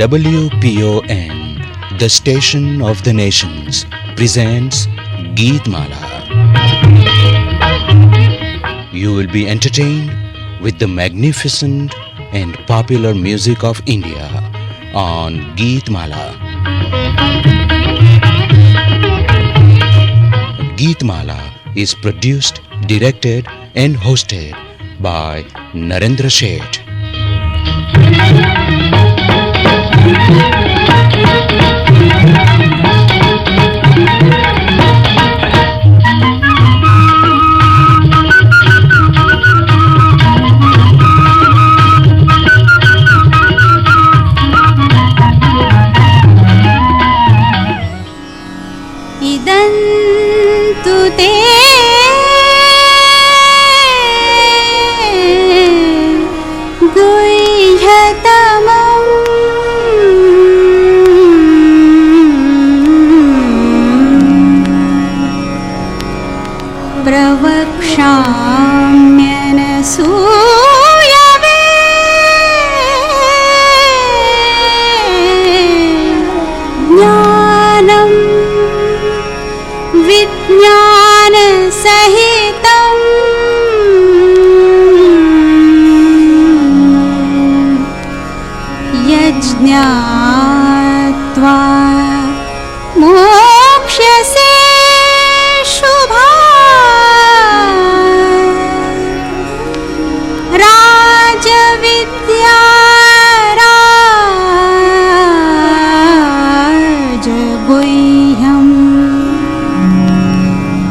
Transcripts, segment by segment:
WPON, the station of the nations, presents Geetmala. You will be entertained with the magnificent and popular music of India on Geetmala. Geetmala is produced, directed and hosted by Narendra Sheth. इदन्तु ते गुह्यतमम् प्रवक्ष्याम्यनसूयवे ज्ञानम् विज्ञानसहितम् यज्ञात्वा मोक्ष्यसे शुभात् राजविद्या राजगुह्यम्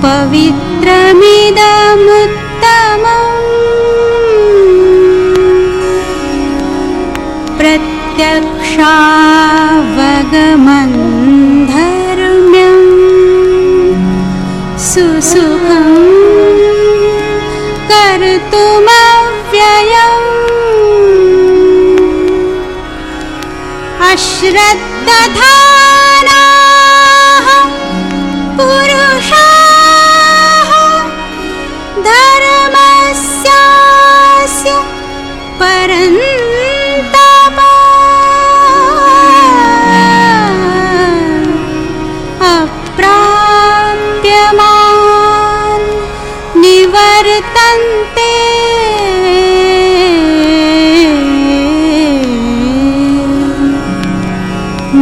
पवित्रमिदमुत्तमम् प्रत्यक्षावगमन् धर्म्यम् सुसुखं कर्तुमव्ययम् अश्रद्धधानाः पुरुषाः धर्मस्यास्य परन्तप अप्राप्यमान् निवर्तन्ते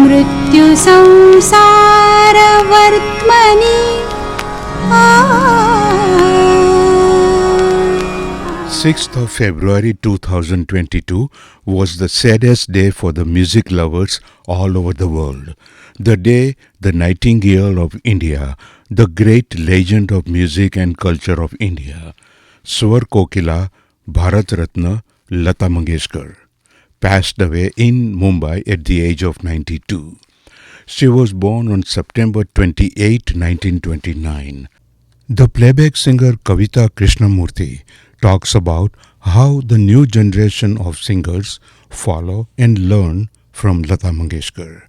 मृत्युसंसारवर्त्मनि 6th of February 2022 was the saddest day for the music lovers all over the world. The day the Nightingale of India, the great legend of music and culture of India, Swar Kokila Bharat Ratna Lata Mangeshkar, passed away in Mumbai at the age of 92. She was born on September 28, 1929. The playback singer Kavita Krishnamurthy talks about how the new generation of singers follow and learn from Lata Mangeshkar.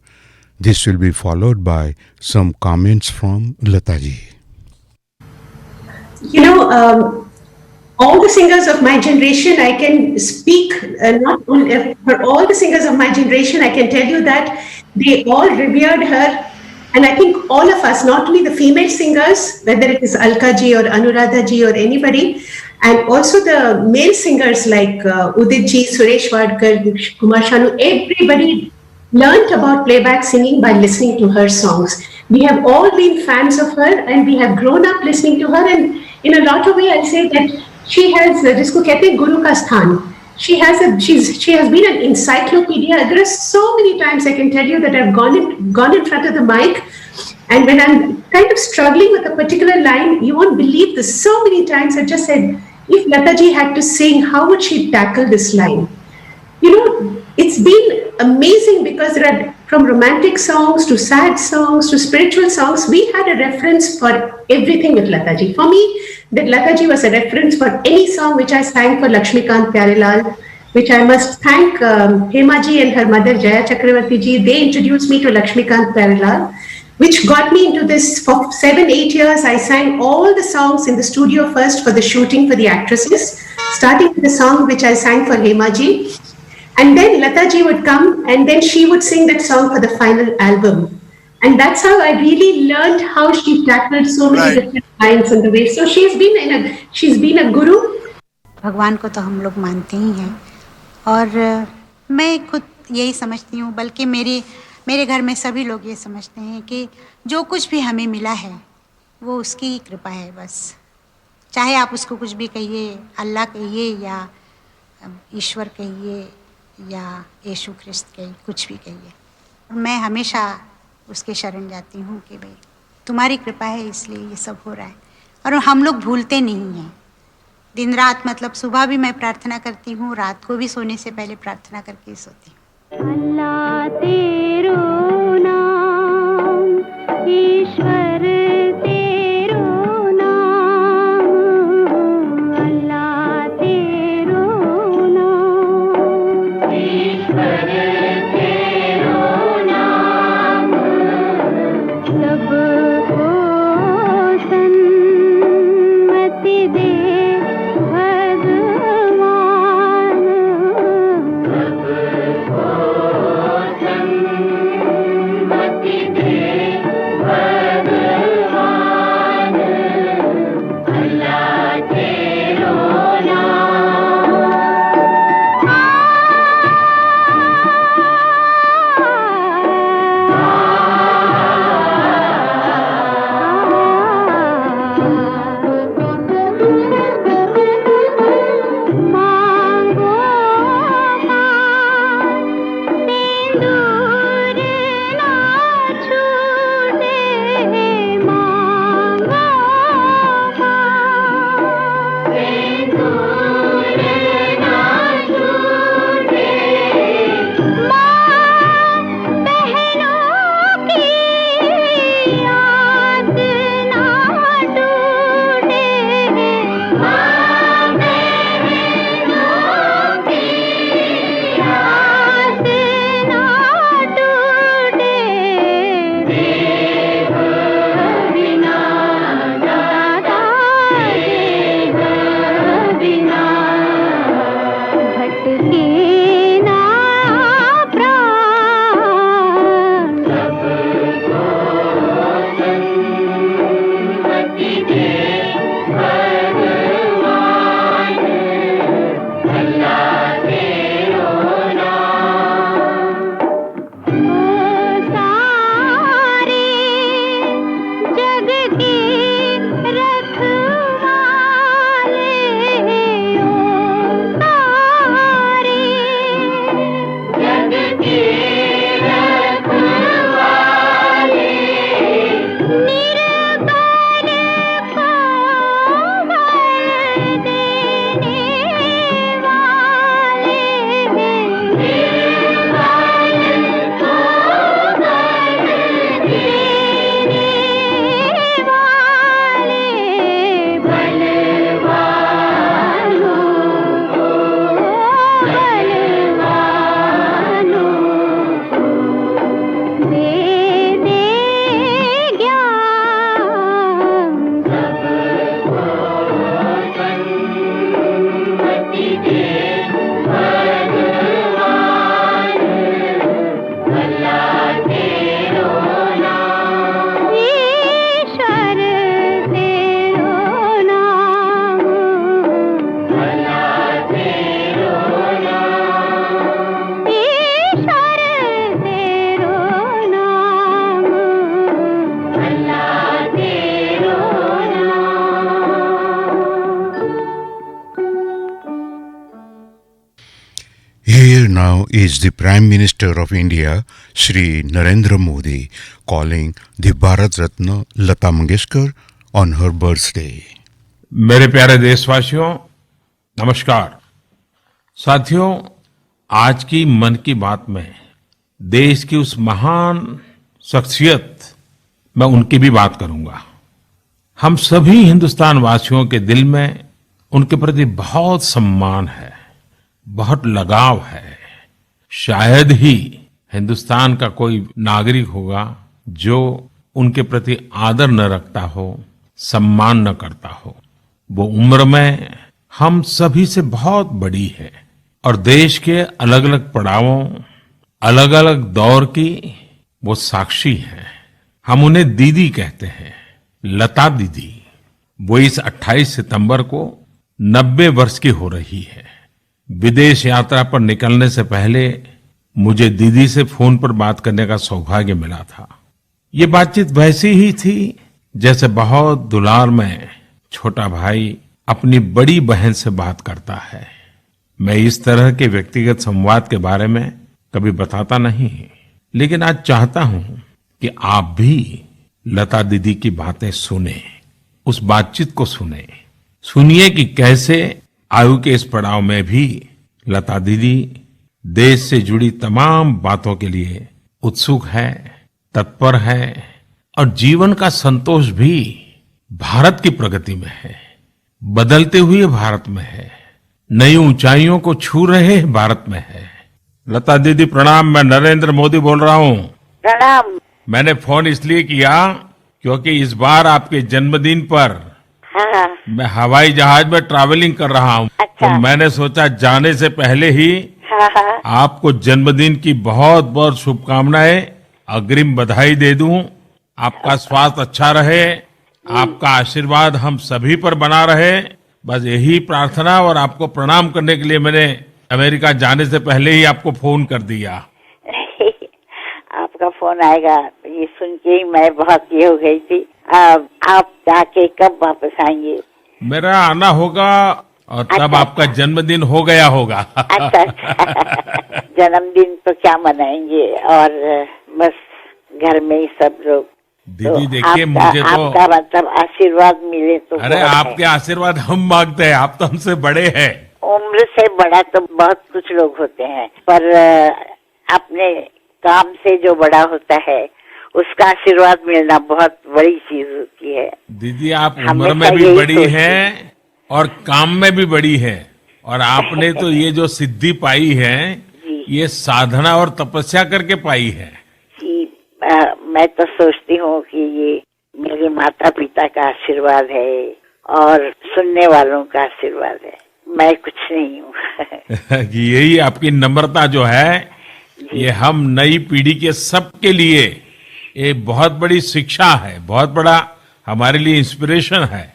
This will be followed by some comments from Lataji. All the singers of my generation, I can speak, not only for all the singers of my generation, I can tell you that they all revered her. And I think all of us, not only the female singers, whether it is Alka ji or Anuradha ji or anybody, and also the male singers like Udit ji, Suresh Wadkar, Kumar Sanu, everybody learnt about playback singing by listening to her songs. We have all been fans of her and we have grown up listening to her, and in a lot of ways I'll say that she has, jisko kehte hain, Guru ka sthan. She has been an encyclopedia. There are so many times I can tell you that I've gone in front of the mic, and when I'm kind of struggling with a particular line, you won't believe this. So many times I've just said, if Lataji had to sing, how would she tackle this line? It's been amazing because there are, from romantic songs to sad songs to spiritual songs, we had a reference for everything with Lataji. For me, that Lataji was a reference for any song which I sang for Lakshmikant Pyarelal, which I must thank Hema ji and her mother Jaya Chakravarti ji. They introduced me to Lakshmikant Pyarelal, which got me into this. For 7-8 years. I sang all the songs in the studio first for the shooting for the actresses, starting with the song which I sang for Hema ji. And then Lata ji would come and then she would sing that song for the final album. And that's how I really learned how she tackled so many different lines on the way. So she's been a guru. भगवान को तो हम लोग मानते ही हैं और मैं खुद यही समझती हूँ, बल्कि मेरे घर में सभी लोग ये समझते हैं कि जो कुछ भी हमें मिला है वो उसकी ही कृपा है बस। चाहे आप उसको कुछ भी कहिए, अल्लाह कहिए या ईश्वर कहिए या यीशु ख्रिस्त कहिए, कुछ भी कहिए, मैं हमेशा उसके शरण जाती हूँ कि भाई तुम्हारी कृपा है इसलिए ये सब हो रहा है। और हम लोग भूलते नहीं हैं, दिन रात, मतलब सुबह भी मैं प्रार्थना करती हूँ, रात को भी सोने से पहले प्रार्थना करके ही सोती हूँ। अल्लाह तेरो नाम, ईश्वर तेरो नाम, अल्लाह तेरो नाम, ईश्वर तेरो नाम, सबको सन्मति दे Here now is the Prime Minister of India, Shri Narendra Modi, calling the Bharat Ratna Lata Mangeshkar on her birthday. मेरे प्यारे देशवासियों, नमस्कार। साथियों, आज की मन की बात में देश की उस महान शख्सियत, मैं उनकी भी बात करूंगा। हम सभी हिंदुस्तान वासियों के दिल में उनके प्रति बहुत सम्मान है, बहुत लगाव है। शायद ही हिंदुस्तान का कोई नागरिक होगा जो उनके प्रति आदर न रखता हो, सम्मान न करता हो। वो उम्र में हम सभी से बहुत बड़ी है और देश के अलग अलग पड़ावों, अलग अलग दौर की वो साक्षी हैं। हम उन्हें दीदी कहते हैं, लता दीदी। वो इस 28 सितंबर को 90 वर्ष की हो रही है। विदेश यात्रा पर निकलने से पहले मुझे दीदी से फोन पर बात करने का सौभाग्य मिला था। ये बातचीत वैसी ही थी जैसे बहुत दुलार में छोटा भाई अपनी बड़ी बहन से बात करता है। मैं इस तरह के व्यक्तिगत संवाद के बारे में कभी बताता नहीं, लेकिन आज चाहता हूं कि आप भी लता दीदी की बातें सुने, उस बातचीत को सुने। सुनिए कि कैसे आयु के इस पड़ाव में भी लता दीदी देश से जुड़ी तमाम बातों के लिए उत्सुक है, तत्पर है और जीवन का संतोष भी भारत की प्रगति में है, बदलते हुए भारत में है, नई ऊंचाइयों को छू रहे भारत में है। लता दीदी प्रणाम, मैं नरेंद्र मोदी बोल रहा हूँ। प्रणाम। मैंने फोन इसलिए किया क्योंकि इस बार आपके जन्मदिन पर हाँ। मैं हवाई जहाज में ट्रैवलिंग कर रहा हूँ। अच्छा। तो मैंने सोचा जाने से पहले ही हाँ। आपको जन्मदिन की बहुत बहुत शुभकामनाएं, अग्रिम बधाई दे दूं। आपका स्वास्थ्य अच्छा रहे, आपका आशीर्वाद हम सभी पर बना रहे, बस यही प्रार्थना। और आपको प्रणाम करने के लिए मैंने अमेरिका जाने से पहले ही आपको फोन कर दिया। आपका फोन आएगा ये सुन के ही मैं बहुत ये हो गई थी। आप जाके कब वापस आएंगे? मेरा आना होगा और तब अच्छा। आपका जन्मदिन हो गया होगा। अच्छा अच्छा। जन्मदिन तो क्या मनाएंगे, और बस घर में ही सब लोग। दीदी तो देखिए, मुझे तो आपका मतलब आशीर्वाद मिले तो अरे बहुत है। आपके आशीर्वाद हम मांगते हैं, आप तो हमसे बड़े हैं। उम्र से बड़ा तो बहुत कुछ लोग होते हैं, पर अपने काम से जो बड़ा होता है उसका आशीर्वाद मिलना बहुत बड़ी चीज होती है। दीदी आप उम्र हमेशा में भी यही बड़ी सोचती हैं और काम में भी बड़ी हैं, और आपने तो ये जो सिद्धि पाई है जी। ये साधना और तपस्या करके पाई है। कि मैं तो सोचती हूँ कि ये मेरे माता पिता का आशीर्वाद है और सुनने वालों का आशीर्वाद है। मैं कुछ नहीं हूँ। यही आपकी नम्रता जो है, ये हम नई पीढ़ी के सबके लिए एक बहुत बड़ी शिक्षा है, बहुत बड़ा हमारे लिए इंस्पिरेशन है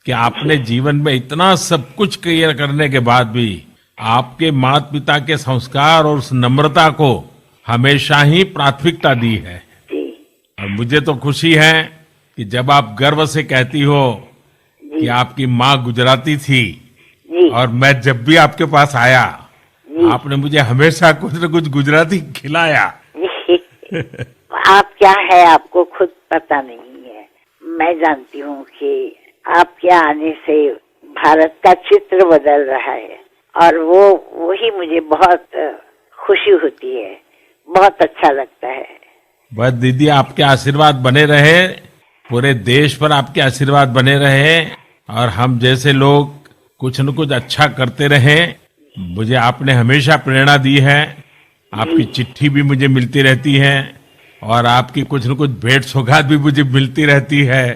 कि आपने जीवन में इतना सब कुछ क्लियर करने के बाद भी आपके माता पिता के संस्कार और उस नम्रता को हमेशा ही प्राथमिकता दी है। जी और मुझे तो खुशी है कि जब आप गर्व से कहती हो कि आपकी माँ गुजराती थी, जी और मैं जब भी आपके पास आया आपने मुझे हमेशा कुछ न कुछ गुजराती खिलाया। आप क्या है आपको खुद पता नहीं है। मैं जानती हूँ कि आपके आने से भारत का चित्र बदल रहा है, और वही मुझे बहुत खुशी होती है, बहुत अच्छा लगता है। बस दीदी आपके आशीर्वाद बने रहे, पूरे देश पर आपके आशीर्वाद बने रहे, और हम जैसे लोग कुछ न कुछ अच्छा करते रहे। मुझे आपने हमेशा प्रेरणा दी है, आपकी चिट्ठी भी मुझे मिलती रहती है और आपकी कुछ न कुछ भेंट सौगात भी मुझे मिलती रहती है।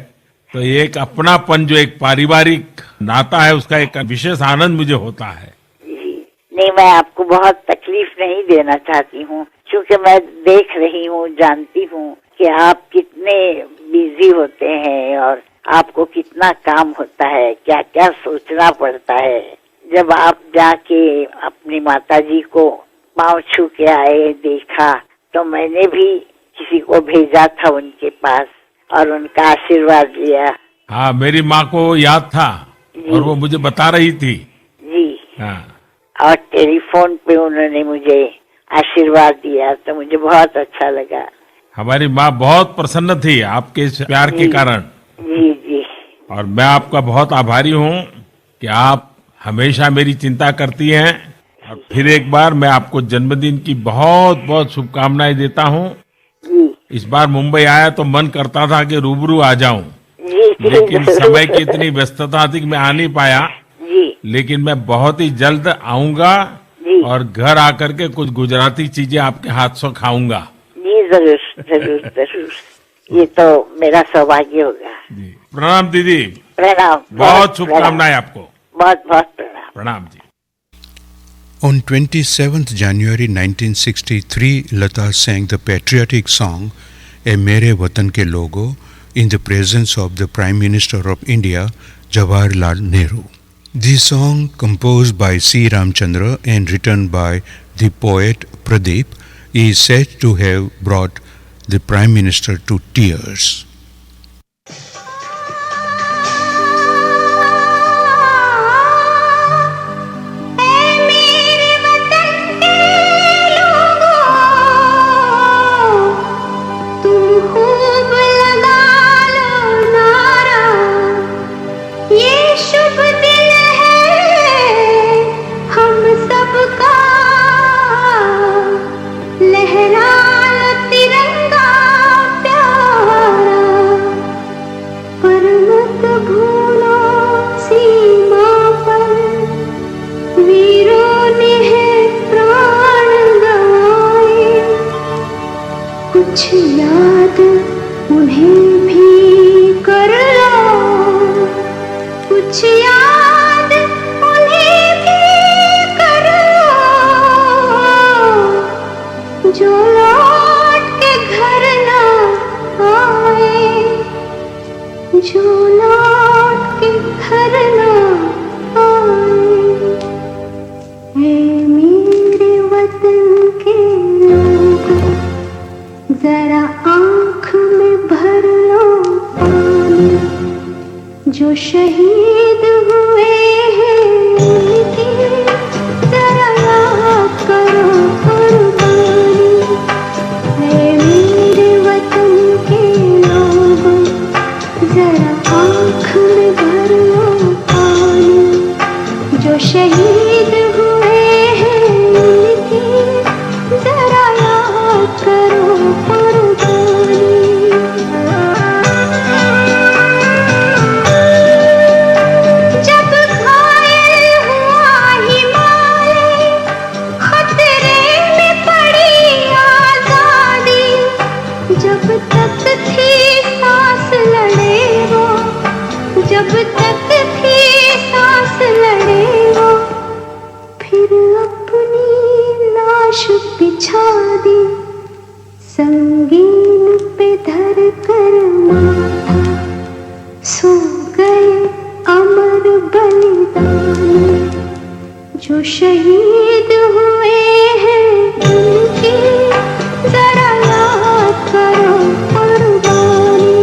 तो एक अपनापन, जो एक पारिवारिक नाता है, उसका एक विशेष आनंद मुझे होता है। जी नहीं, मैं आपको बहुत तकलीफ नहीं देना चाहती हूँ, क्योंकि मैं देख रही हूँ, जानती हूँ कि आप कितने बिजी होते हैं और आपको कितना काम होता है, क्या क्या सोचना पड़ता है। जब आप जाके अपनी माताजी को पाँव छू के आए, देखा, तो मैंने भी किसी को भेजा था उनके पास और उनका आशीर्वाद लिया। हाँ, मेरी माँ को याद था और वो मुझे बता रही थी। जी हाँ, और टेलीफोन पे उन्होंने मुझे आशीर्वाद दिया, तो मुझे बहुत अच्छा लगा। हमारी माँ बहुत प्रसन्न थी आपके इस प्यार के कारण। जी जी और मैं आपका बहुत आभारी हूँ कि आप हमेशा मेरी चिंता करती हैं। और फिर एक बार मैं आपको जन्मदिन की बहुत बहुत शुभकामनाएं देता हूँ। जी इस बार मुंबई आया तो मन करता था कि रूबरू आ जाऊं, जी लेकिन समय की इतनी व्यस्तता थी कि मैं आ नहीं पाया। जी लेकिन मैं बहुत ही जल्द आऊंगा जी और घर आकर के कुछ गुजराती चीजें आपके हाथ से खाऊंगा। जी जरूर जरूर जरूर, ये तो मेरा सौभाग्य होगा। जी, प्रणाम दीदी, प्रणाम। बहुत शुभकामनाएं आपको। बहुत बहुत प्रणाम। प्रणाम जी। On 27th January 1963, Lata sang the patriotic song "ए मेरे वतन के लोगो" in the presence of the Prime Minister of India, Jawaharlal Nehru. The song, composed by C. Ramchandra and written by the poet Pradeep, is said to have brought the Prime Minister to tears. कुछ याद उन्हें भी कर लो, कुछ याद उन्हें भी कर लो, जो लौट के घर ना आए, जो लौट के घर ना आए। ऐ मेरे वतन के लोगों, जरा आँख में भर लो पानी, जो शहीद हुए हैं उनकी जरा याद करो कुर्बानी। ऐ मेरे वतन के लोगों, जरा आँख में भर लो पानी, जो शहीद हुए हैं उनकी जरा याद करो कुर्बानी। जब घायल हुआ हिमालय, खतरे में पड़ी आजादी, जब तक थी सांस लड़े वो, जब तक थी सांस लड़े वो, फिर अपनी लाश बिछा दी, संगीन पे धर कर माथा, सो गए अमर बलिदानी, जो शहीद हुए हैं उनकी जरा याद करो कुर्बानी।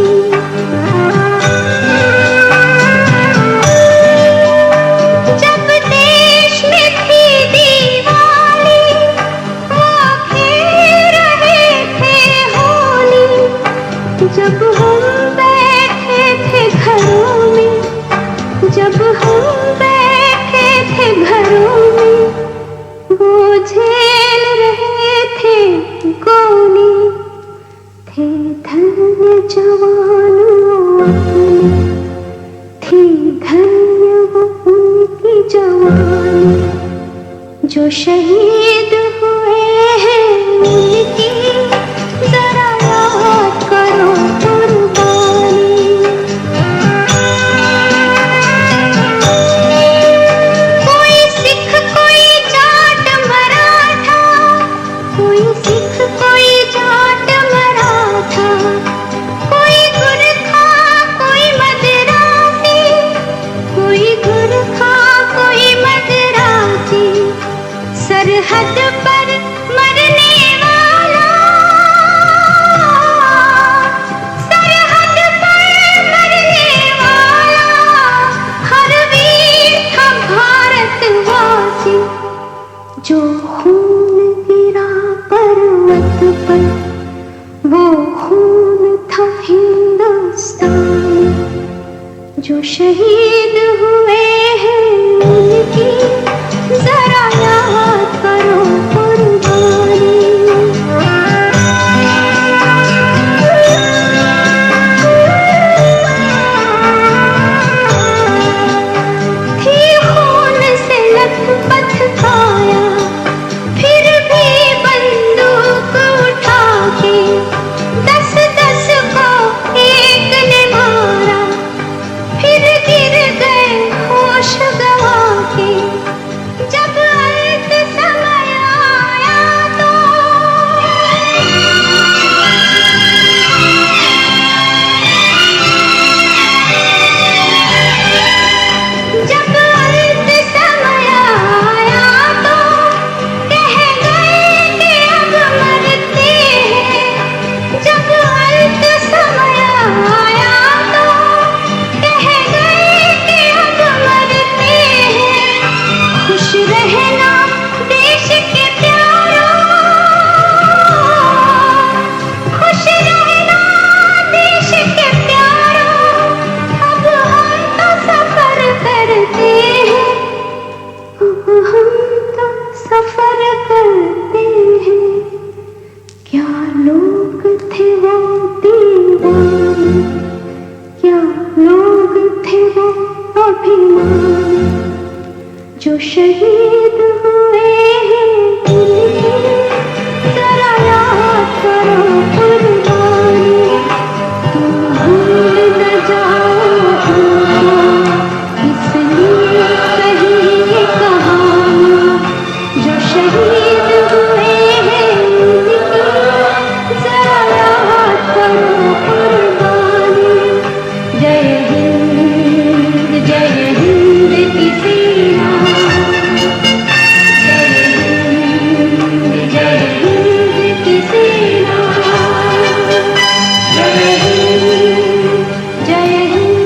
जब देश में थी दीवाली, वो खेल रहे थे होली, जब हम बैठे थे घरों में, जब हम बैठे थे घरों में, वो झेल रहे थे गोली, थे धन्य जवानों अपने, थी धन्य वो उनकी जवानी, जो शहीद हुए हैं उनकी जरा याद करो कुर्बानी। कोई सिख कोई जाट मराठा, कोई सिख कोई जाट मराठा, कोई गुरखा कोई मदरासी, कोई गुरखा कोई मदरासी, सरहद पर मरने वाला, सरहद पर मरने वाला, हर वीर था भारतवासी, जो खून गिरा पर्वत पर, वो खून था हिंदुस्तानी, जो शहीद हुए हैं उनकी जरा याद करो कुर्बानी। थी खून से लथपथ काया, फिर भी बंदूक उठा के 10-10 को एक ने मारा, फिर गिर गए हो स्वाभिमान जो शहीद हुए हैं उनकी जरा याद करो कुर्बानी, तुम भूल न जाओ उनको, इसलिए कही ये कहानी जो शहीद हुए हैं उनकी जरा याद करो कुर्बानी। जय हिंद की सेना, जय हिंद की सेना, जय हिंद, जय हिंद।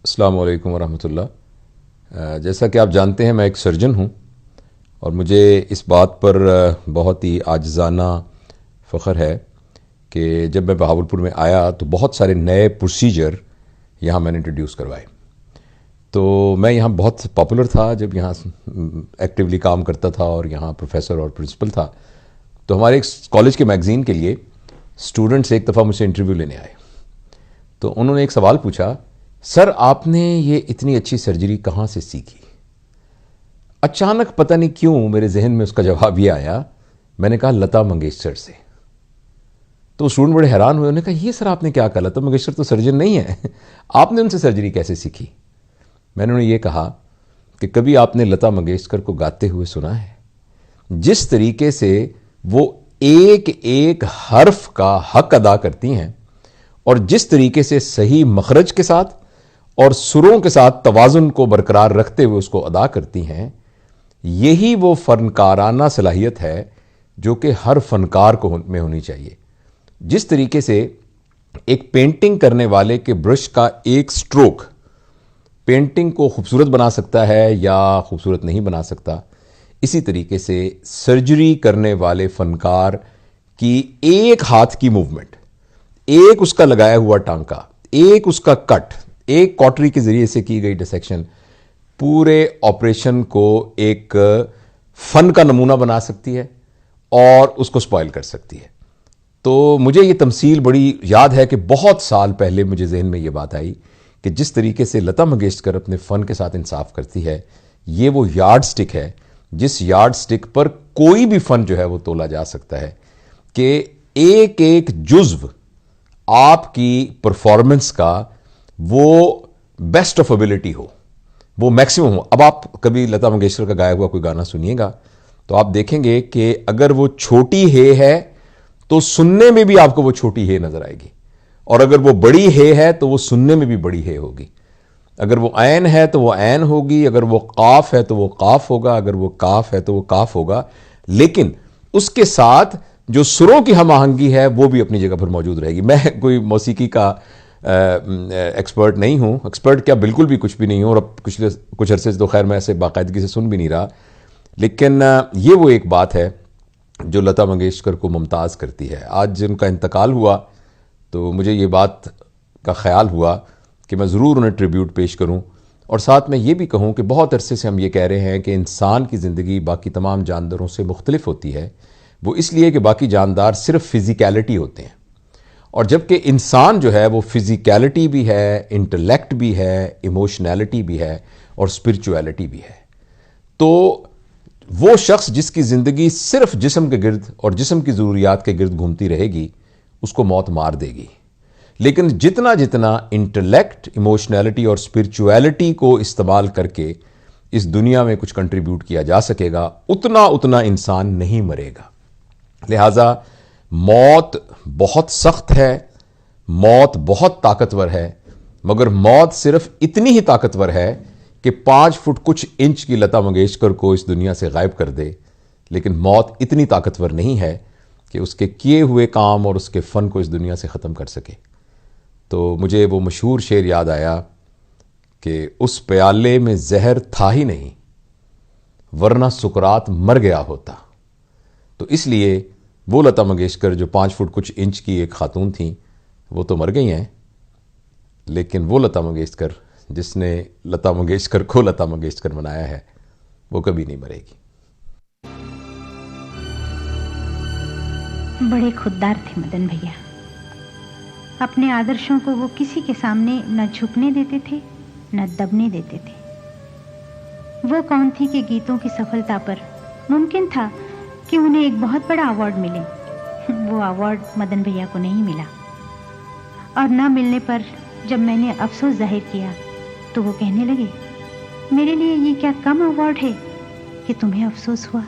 अस्सलाम वालेकुम वरहमतुल्लाह। जैसा कि आप जानते हैं मैं एक सर्जन हूँ और मुझे इस बात पर बहुत ही आजिज़ाना फ़ख्र है कि जब मैं बहावलपुर में आया तो बहुत सारे नए प्रोसीजर यहाँ मैंने इंट्रोड्यूस करवाए। तो मैं यहाँ बहुत पॉपुलर था जब यहाँ एक्टिवली काम करता था और यहाँ प्रोफेसर और प्रिंसिपल था। तो हमारे एक कॉलेज के मैगज़ीन के लिए स्टूडेंट्स एक दफ़ा मुझसे इंटरव्यू लेने आए। तो उन्होंने एक सवाल पूछा, सर आपने ये इतनी अच्छी सर्जरी कहाँ से सीखी? अचानक पता नहीं क्यों मेरे जहन में उसका जवाब ये आया, मैंने कहा लता मंगेशकर से। तो स्टूडेंट बड़े हैरान हुए, उन्होंने कहा ये सर आपने क्या कहा, लता मंगेशकर तो सर्जन नहीं है, आपने उनसे सर्जरी कैसे सीखी? मैंने उन्हें ये कहा कि कभी आपने लता मंगेशकर को गाते हुए सुना है? जिस तरीके से वो एक एक हर्फ का हक अदा करती हैं और जिस तरीके से सही मखरज के साथ और सुरों के साथ तवाजुन को बरकरार रखते हुए उसको अदा करती हैं, यही वो फनकाराना सलाहियत है जो कि हर फनकार को में होनी चाहिए। जिस तरीके से एक पेंटिंग करने वाले के ब्रश का एक स्ट्रोक पेंटिंग को खूबसूरत बना सकता है या खूबसूरत नहीं बना सकता, इसी तरीके से सर्जरी करने वाले फनकार की एक हाथ की मूवमेंट, एक उसका लगाया हुआ टांका, एक उसका कट, एक कॉटरी के जरिए से की गई डिसेक्शन पूरे ऑपरेशन को एक फन का नमूना बना सकती है और उसको स्पॉइल कर सकती है। तो मुझे ये तमसील बड़ी याद है कि बहुत साल पहले मुझे जहन में ये बात आई कि जिस तरीके से लता मंगेशकर अपने फ़न के साथ इंसाफ करती है, ये वो यार्ड स्टिक है जिस यार्ड स्टिक पर कोई भी फ़न जो है वो तोला जा सकता है कि एक एक जुज़्व आपकी परफॉर्मेंस का वो बेस्ट ऑफ एबिलिटी हो, वो मैक्सिमम हो। अब आप कभी लता मंगेशकर का गाया हुआ कोई गाना सुनिएगा तो आप देखेंगे कि अगर वो छोटी हे है तो सुनने में भी आपको वो छोटी हे नजर आएगी, और अगर वो बड़ी हे है तो वो सुनने में भी बड़ी हे होगी। अगर वो ऐन है तो वो ऐन होगी, अगर वो काफ है तो वो काफ होगा, अगर वो काफ है तो वो काफ होगा। लेकिन उसके साथ जो सुरों की हम आहंगी है वो भी अपनी जगह पर मौजूद रहेगी। मैं कोई मौसीकी का एक्सपर्ट नहीं हूँ, एक्सपर्ट क्या बिल्कुल भी कुछ भी नहीं हूँ, और अब कुछ अरसे से तो खैर मैं ऐसे बाकायदगी से सुन भी नहीं रहा। लेकिन ये वो एक बात है जो लता मंगेशकर को मुमताज़ करती है। आज उनका इंतकाल हुआ तो मुझे ये बात का ख्याल हुआ कि मैं ज़रूर उन्हें ट्रिब्यूट पेश करूं, और साथ में ये भी कहूं कि बहुत अरसे से हम ये कह रहे हैं कि इंसान की ज़िंदगी बाकी तमाम जानदारों से मुख्तलिफ होती है। वो इसलिए कि बाकी जानदार सिर्फ फिज़िकैलिटी होते हैं, और जबकि इंसान जो है वो फिज़िकैलिटी भी है, इंटेलेक्ट भी है, इमोशनैलिटी भी है और स्पिरिचुअलिटी भी है। तो वो शख्स जिसकी ज़िंदगी सिर्फ जिस्म के गिर्द और जिस्म की ज़रूरियात के गिर्द घूमती रहेगी, उसको मौत मार देगी। लेकिन जितना जितना इंटेलेक्ट, इमोशनैलिटी और स्पिरिचुअलिटी को इस्तेमाल करके इस दुनिया में कुछ कंट्रीब्यूट किया जा सकेगा, उतना उतना इंसान नहीं मरेगा। लिहाजा मौत बहुत सख्त है, मौत बहुत ताकतवर है, मगर मौत सिर्फ इतनी ही ताकतवर है कि 5 फुट कुछ इंच की लता मंगेशकर को इस दुनिया से गायब कर दे। लेकिन मौत इतनी ताकतवर नहीं है कि उसके किए हुए काम और उसके फ़न को इस दुनिया से ख़त्म कर सके। तो मुझे वो मशहूर शेर याद आया कि उस प्याले में जहर था ही नहीं, वरना सुकरात मर गया होता। तो इसलिए वो लता मंगेशकर जो 5 फुट कुछ इंच की एक खातून थी, वो तो मर गई हैं, लेकिन वो लता मंगेशकर जिसने लता मंगेशकर को लता मंगेशकर बनाया है, वो कभी नहीं मरेगी। बड़े खुददार थे मदन भैया। अपने आदर्शों को वो किसी के सामने न झुकने देते थे न दबने देते थे। वो कौन थी कि गीतों की सफलता पर मुमकिन था कि उन्हें एक बहुत बड़ा अवार्ड मिले। वो अवार्ड मदन भैया को नहीं मिला, और न मिलने पर जब मैंने अफसोस जाहिर किया तो वो कहने लगे, मेरे लिए ये क्या कम अवार्ड है कि तुम्हें अफसोस हुआ।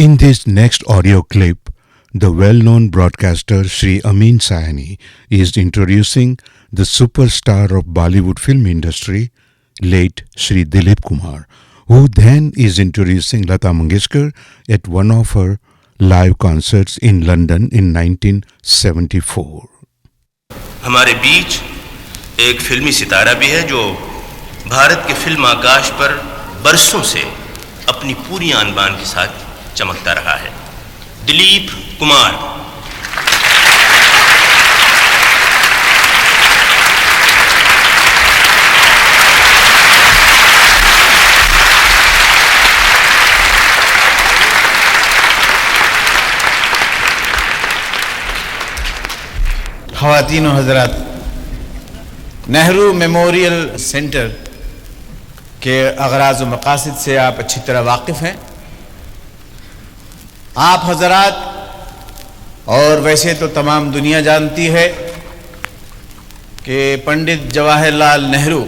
In this next audio clip, the well-known broadcaster Sri Amin Sayani is introducing the superstar of Bollywood film industry, late Sri Dilip Kumar, who then is introducing Lata Mangeshkar at one of her live concerts in London in 1974. हमारे बीच एक फिल्मी सितारा भी है जो भारत के film आकाश पर बरसों से अपनी पूरी आन बान के साथ चमकता रहा है। दिलीप कुमार। ख़वातीन व हज़रात, नेहरू मेमोरियल सेंटर के अगराज़ व मक़ासिद से आप अच्छी तरह वाकिफ़ हैं। आप हज़रात और वैसे तो तमाम दुनिया जानती है कि पंडित जवाहरलाल नेहरू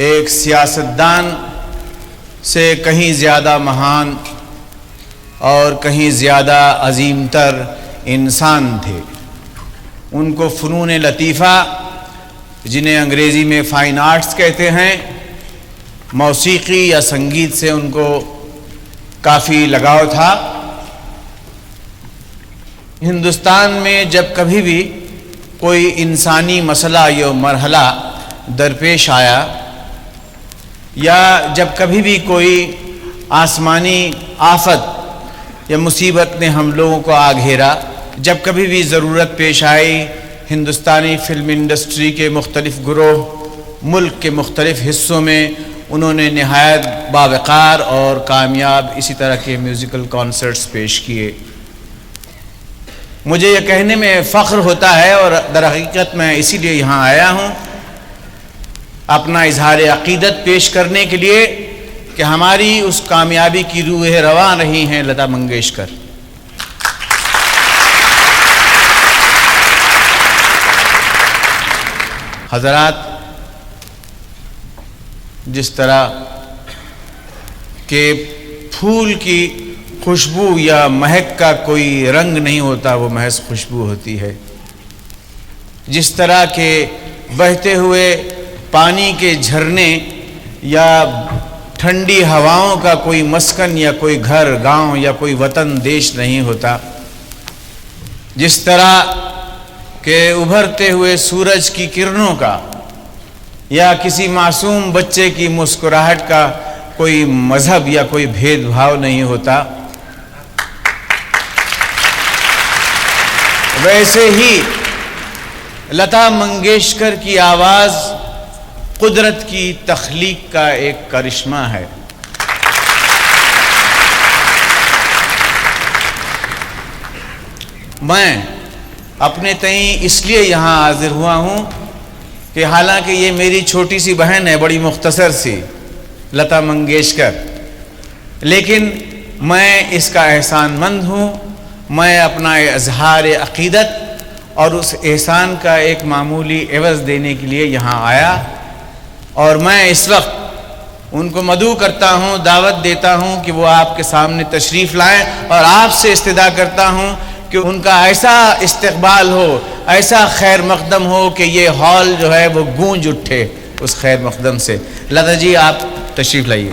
एक सियासतदान से कहीं ज़्यादा महान और कहीं ज़्यादा अजीमतर इंसान थे। उनको फ़नून लतीफ़ा, जिन्हें अंग्रेज़ी में फ़ाइन आर्ट्स कहते हैं, मौसीकी या संगीत से उनको काफ़ी लगाव था। हिंदुस्तान में जब कभी भी कोई इंसानी मसला या मरहला दरपेश आया या जब कभी भी कोई आसमानी आफत या मुसीबत ने हम लोगों को आ घेरा, जब कभी भी ज़रूरत पेश आई, हिंदुस्तानी फ़िल्म इंडस्ट्री के मुख्तलिफ़ गिरोह मुल्क के मुख्तलिफ़ हिस्सों में उन्होंने नहायत बावक़ार और कामयाब इसी तरह के म्यूज़िकल कॉन्सर्ट्स पेश किए। मुझे यह कहने में फ़ख्र होता है और दरहकीकत मैं इसीलिए यहाँ आया हूँ अपना इजहार अक़ीदत पेश करने के लिए कि हमारी उस कामयाबी की रूह रवां रही हैं लता मंगेशकर। हज़रात, जिस तरह के फूल की खुशबू या महक का कोई रंग नहीं होता, वो महज खुशबू होती है। जिस तरह के बहते हुए पानी के झरने या ठंडी हवाओं का कोई मस्कन या कोई घर गांव या कोई वतन देश नहीं होता, जिस तरह के उभरते हुए सूरज की किरणों का या किसी मासूम बच्चे की मुस्कुराहट का कोई मजहब या कोई भेदभाव नहीं होता, वैसे ही लता मंगेशकर की आवाज़ कुदरत की तख्लीक का एक करिश्मा है। मैं अपने तई इसलिए यहाँ हाजिर हुआ हूँ कि हालांकि ये मेरी छोटी सी बहन है, बड़ी मुख्तसर सी, लता मंगेशकर, लेकिन मैं इसका एहसानमंद हूँ। मैं अपना इजहार अक़ीदत और उस एहसान का एक मामूली एवज़ देने के लिए यहाँ आया और मैं इस वक्त उनको मदऊ करता हूँ, दावत देता हूँ कि वो आपके सामने तशरीफ़ लाएं और आपसे इस्तदा करता हूँ कि उनका ऐसा इस्तक़बाल हो, ऐसा खैर मक़दम हो कि ये हॉल जो है वो गूंज उठे उस खैर मक़दम से। लता जी, आप तशरीफ़ लाइए।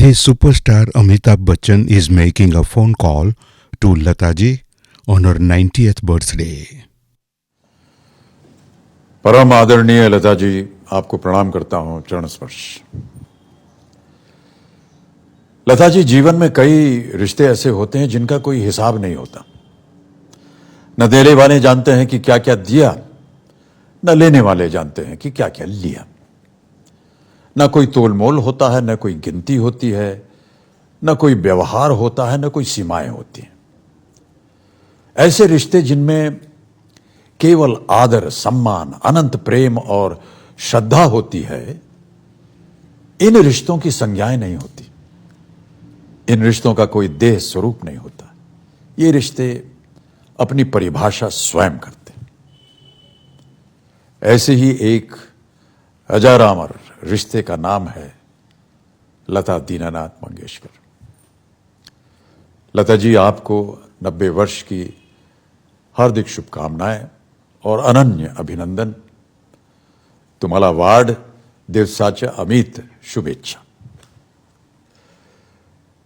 The superstar Amitabh Bachchan is making a phone call to Lata ji on her 90th birthday. परम आदरणीय लता जी, आपको प्रणाम करता हूं, चरण स्पर्श। लता जी, जीवन में कई रिश्ते ऐसे होते हैं जिनका कोई हिसाब नहीं होता। न देने वाले जानते हैं कि क्या क्या दिया, न लेने वाले जानते हैं कि क्या क्या लिया। न कोई तोलमोल होता है, न कोई गिनती होती है, न कोई व्यवहार होता है, न कोई सीमाएं होती हैं। ऐसे रिश्ते जिनमें केवल आदर, सम्मान, अनंत प्रेम और श्रद्धा होती है, इन रिश्तों की संज्ञाएं नहीं होती। इन रिश्तों का कोई देह स्वरूप नहीं होता। ये रिश्ते अपनी परिभाषा स्वयं करते हैं। ऐसे ही एक अजरामर रिश्ते का नाम है लता दीनानाथ मंगेशकर। लता जी, आपको 90 वर्ष की हार्दिक शुभकामनाएं और अनन्य अभिनंदन। तुम्हाला वाढ दिवसाच्या अमित शुभेच्छा।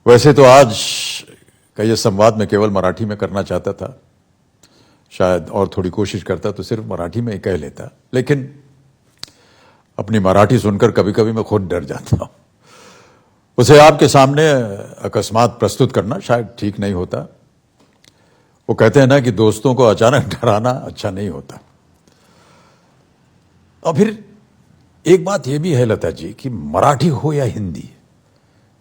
वैसे तो आज का यह संवाद मैं केवल मराठी में करना चाहता था, शायद और थोड़ी कोशिश करता तो सिर्फ मराठी में ही कह लेता, लेकिन अपनी मराठी सुनकर कभी कभी मैं खुद डर जाता हूं। उसे आपके सामने अकस्मात प्रस्तुत करना शायद ठीक नहीं होता। वो कहते हैं ना कि दोस्तों को अचानक डराना अच्छा नहीं होता। और फिर एक बात यह भी है लता जी कि मराठी हो या हिंदी,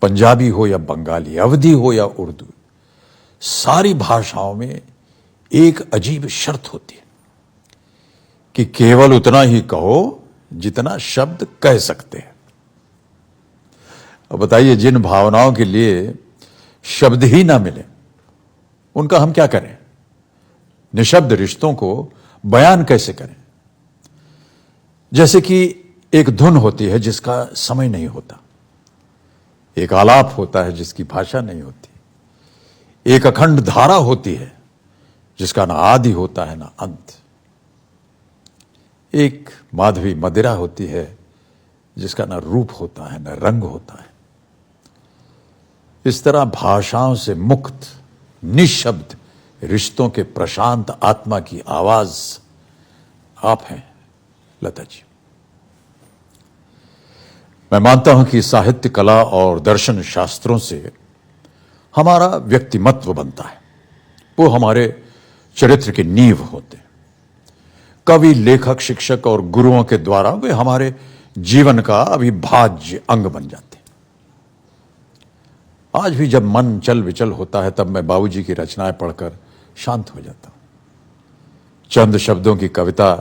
पंजाबी हो या बंगाली, अवधी हो या उर्दू, सारी भाषाओं में एक अजीब शर्त होती है कि केवल उतना ही कहो जितना शब्द कह सकते हैं। अब बताइए, जिन भावनाओं के लिए शब्द ही ना मिले उनका हम क्या करें? निशब्द रिश्तों को बयान कैसे करें? जैसे कि एक धुन होती है जिसका समय नहीं होता, एक आलाप होता है जिसकी भाषा नहीं होती, एक अखंड धारा होती है जिसका ना आदि होता है ना अंत, एक माधवी मदिरा होती है जिसका ना रूप होता है ना रंग होता है। इस तरह भाषाओं से मुक्त निशब्द रिश्तों के प्रशांत आत्मा की आवाज आप हैं लता जी। मैं मानता हूं कि साहित्य, कला और दर्शन शास्त्रों से हमारा व्यक्तिमत्व बनता है, वो हमारे चरित्र की नींव होते हैं। कवि, लेखक, शिक्षक और गुरुओं के द्वारा वे हमारे जीवन का अविभाज्य अंग बन जाते हैं। आज भी जब मन चल विचल होता है तब मैं बाबूजी की रचनाएं पढ़कर शांत हो जाता हूं। चंद शब्दों की कविता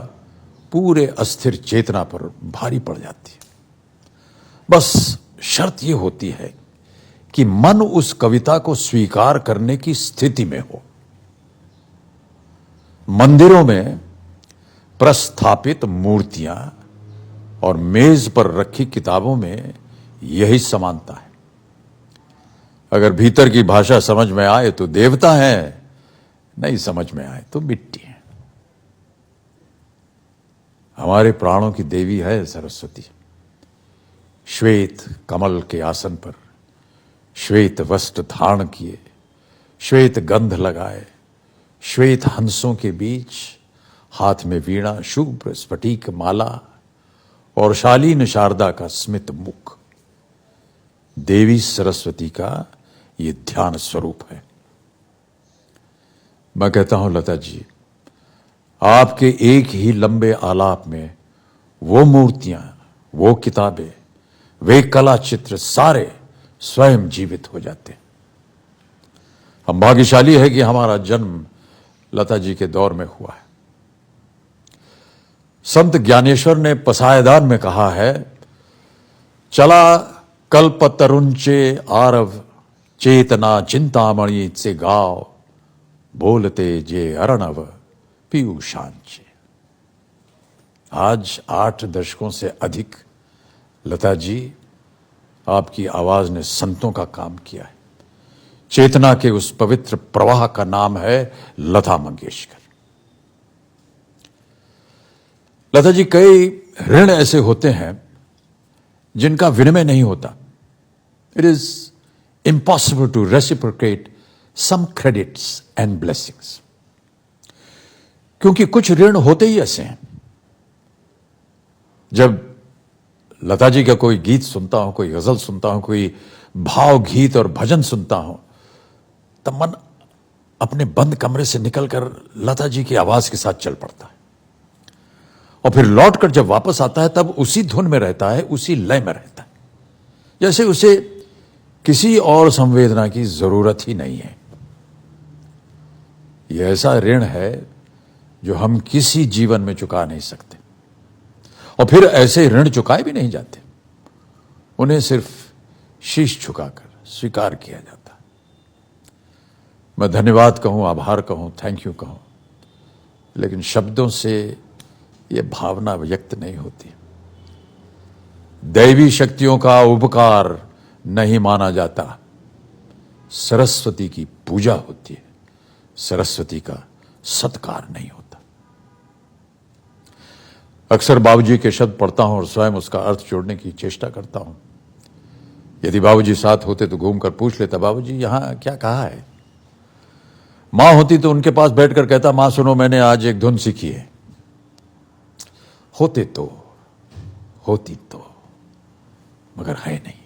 पूरे अस्थिर चेतना पर भारी पड़ जाती है। बस शर्त यह होती है कि मन उस कविता को स्वीकार करने की स्थिति में हो। मंदिरों में प्रस्थापित मूर्तियां और मेज पर रखी किताबों में यही समानता है। अगर भीतर की भाषा समझ में आए तो देवता है, नहीं समझ में आए तो मिट्टी है। हमारे प्राणों की देवी है सरस्वती। श्वेत कमल के आसन पर श्वेत वस्त्र धारण किए, श्वेत गंध लगाए, श्वेत हंसों के बीच हाथ में वीणा, शुभ्र स्फटिक माला और शालीन शारदा का स्मित मुख, देवी सरस्वती का ये ध्यान स्वरूप है। मैं कहता हूं लता जी, आपके एक ही लंबे आलाप में वो मूर्तियां, वो किताबें, वे कला चित्र सारे स्वयं जीवित हो जाते हैं। हम भाग्यशाली है कि हमारा जन्म लता जी के दौर में हुआ है। संत ज्ञानेश्वर ने पसायदान में कहा है, चला कल्प तरुंचे आरव, चेतना चिंतामणि से गाव, बोलते जे अर्णव पीयूषांचे। आज 8 दशकों से अधिक लता जी, आपकी आवाज ने संतों का काम किया है। चेतना के उस पवित्र प्रवाह का नाम है लता मंगेशकर। लता जी, कई ऋण ऐसे होते हैं जिनका विनिमय नहीं होता। It is impossible to reciprocate some credits and blessings. क्योंकि कुछ ऋण होते ही ऐसे हैं। जब लता जी का कोई गीत सुनता हूं, कोई गजल सुनता हूं, कोई भाव गीत और भजन सुनता हूं, तब मन अपने बंद कमरे से निकलकर लता जी की आवाज के साथ चल पड़ता है और फिर लौटकर जब वापस आता है तब उसी धुन में रहता है, उसी लय में रहता है, जैसे उसे किसी और संवेदना की जरूरत ही नहीं है। यह ऐसा ऋण है जो हम किसी जीवन में चुका नहीं सकते और फिर ऐसे ऋण चुकाए भी नहीं जाते, उन्हें सिर्फ शीश झुकाकर स्वीकार किया जाता है। मैं धन्यवाद कहूं, आभार कहूं, थैंक यू कहूं, लेकिन शब्दों से यह भावना व्यक्त नहीं होती। दैवी शक्तियों का उपकार नहीं माना जाता, सरस्वती की पूजा होती है, सरस्वती का सत्कार नहीं होता। अक्सर बाबूजी के शब्द पढ़ता हूं और स्वयं उसका अर्थ जोड़ने की चेष्टा करता हूं। यदि बाबूजी साथ होते तो घूमकर पूछ लेता, बाबूजी यहां क्या कहा है? मां होती तो उनके पास बैठकर कहता, मां सुनो मैंने आज एक धुन सीखी है। होते तो, होती तो, मगर है नहीं।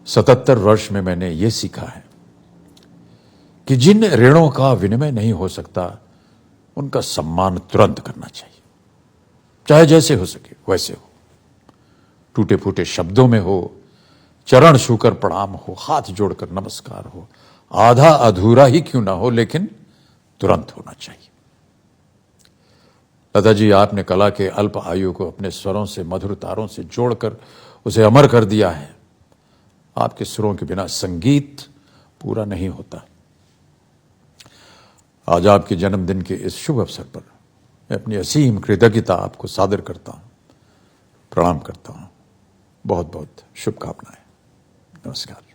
77 वर्ष में मैंने यह सीखा है कि जिन ऋणों का विनिमय नहीं हो सकता उनका सम्मान तुरंत करना चाहिए, चाहे जैसे हो सके वैसे हो, टूटे फूटे शब्दों में हो, चरण छूकर प्रणाम हो, हाथ जोड़कर नमस्कार हो, आधा अधूरा ही क्यों ना हो, लेकिन तुरंत होना चाहिए। लता जी, आपने कला के अल्प आयु को अपने स्वरों से, मधुर तारों से जोड़कर उसे अमर कर दिया है। आपके सुरों के बिना संगीत पूरा नहीं होता। आज आपके जन्मदिन के इस शुभ अवसर पर मैं अपनी असीम कृतज्ञता आपको सादर करता हूं, प्रणाम करता हूं। बहुत बहुत शुभकामनाएं। नमस्कार।